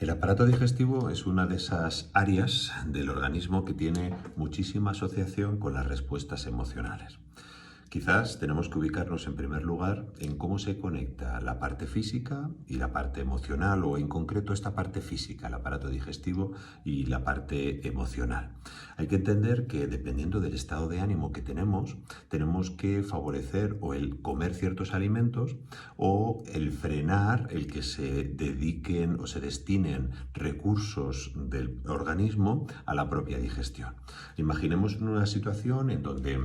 El aparato digestivo es una de esas áreas del organismo que tiene muchísima asociación con las respuestas emocionales. Quizás tenemos que ubicarnos en primer lugar en cómo se conecta la parte física y la parte emocional, o en concreto esta parte física, el aparato digestivo, y la parte emocional. Hay que entender que dependiendo del estado de ánimo que tenemos que favorecer o el comer ciertos alimentos o el frenar el que se dediquen o se destinen recursos del organismo a la propia digestión. Imaginemos una situación en donde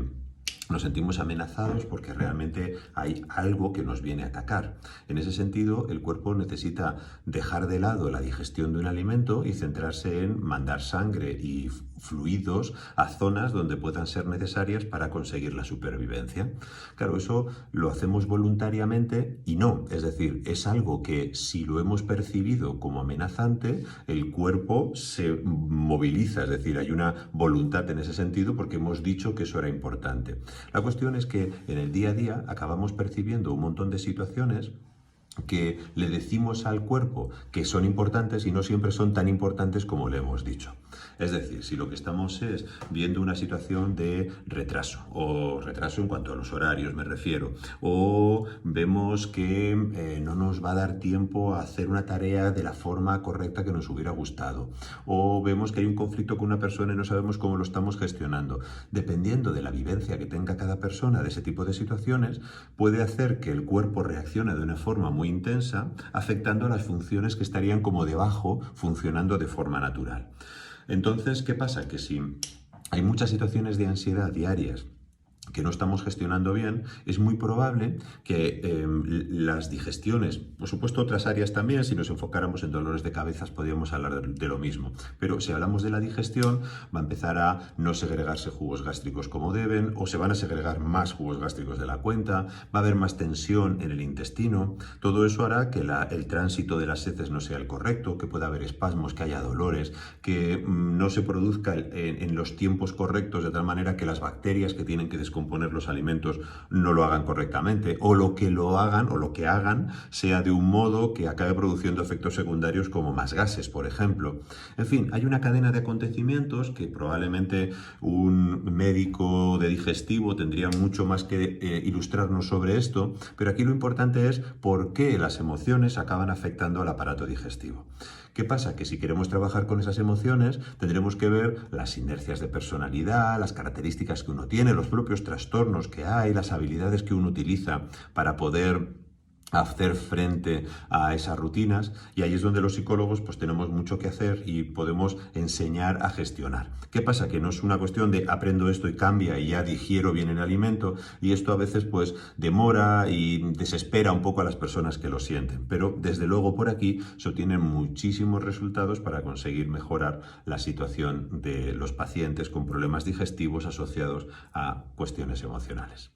nos sentimos amenazados porque realmente hay algo que nos viene a atacar. En ese sentido, el cuerpo necesita dejar de lado la digestión de un alimento y centrarse en mandar sangre y fluidos a zonas donde puedan ser necesarias para conseguir la supervivencia. Claro, eso lo hacemos voluntariamente y no, es decir, es algo que si lo hemos percibido como amenazante, el cuerpo se moviliza, es decir, hay una voluntad en ese sentido porque hemos dicho que eso era importante. La cuestión es que en el día a día acabamos percibiendo un montón de situaciones que le decimos al cuerpo que son importantes y no siempre son tan importantes como le hemos dicho. Es decir, si lo que estamos es viendo una situación de retraso, o retraso en cuanto a los horarios me refiero, o vemos que no nos va a dar tiempo a hacer una tarea de la forma correcta que nos hubiera gustado, o vemos que hay un conflicto con una persona y no sabemos cómo lo estamos gestionando, dependiendo de la vivencia que tenga cada persona de ese tipo de situaciones, puede hacer que el cuerpo reaccione de una forma muy intensa, afectando a las funciones que estarían como debajo, funcionando de forma natural. Entonces, ¿qué pasa? Que si hay muchas situaciones de ansiedad diarias que no estamos gestionando bien, es muy probable que las digestiones, por supuesto otras áreas también, si nos enfocáramos en dolores de cabeza podríamos hablar de lo mismo, pero si hablamos de la digestión, va a empezar a no segregarse jugos gástricos como deben, o se van a segregar más jugos gástricos de la cuenta, va a haber más tensión en el intestino, todo eso hará que el tránsito de las heces no sea el correcto, que pueda haber espasmos, que haya dolores, que no se produzca en los tiempos correctos, de tal manera que las bacterias que tienen que descomponer los alimentos no lo hagan correctamente, o lo que hagan sea de un modo que acabe produciendo efectos secundarios como más gases, por ejemplo. En fin, hay una cadena de acontecimientos que probablemente un médico de digestivo tendría mucho más que ilustrarnos sobre esto, pero aquí lo importante es por qué las emociones acaban afectando al aparato digestivo. ¿Qué pasa? Que si queremos trabajar con esas emociones, tendremos que ver las inercias de personalidad, las características que uno tiene, los propios trastornos que hay, las habilidades que uno utiliza para poder hacer frente a esas rutinas, y ahí es donde los psicólogos pues tenemos mucho que hacer y podemos enseñar a gestionar. ¿Qué pasa? Que no es una cuestión de aprendo esto y cambia y ya digiero bien el alimento, y esto a veces pues demora y desespera un poco a las personas que lo sienten, pero desde luego por aquí se obtienen muchísimos resultados para conseguir mejorar la situación de los pacientes con problemas digestivos asociados a cuestiones emocionales.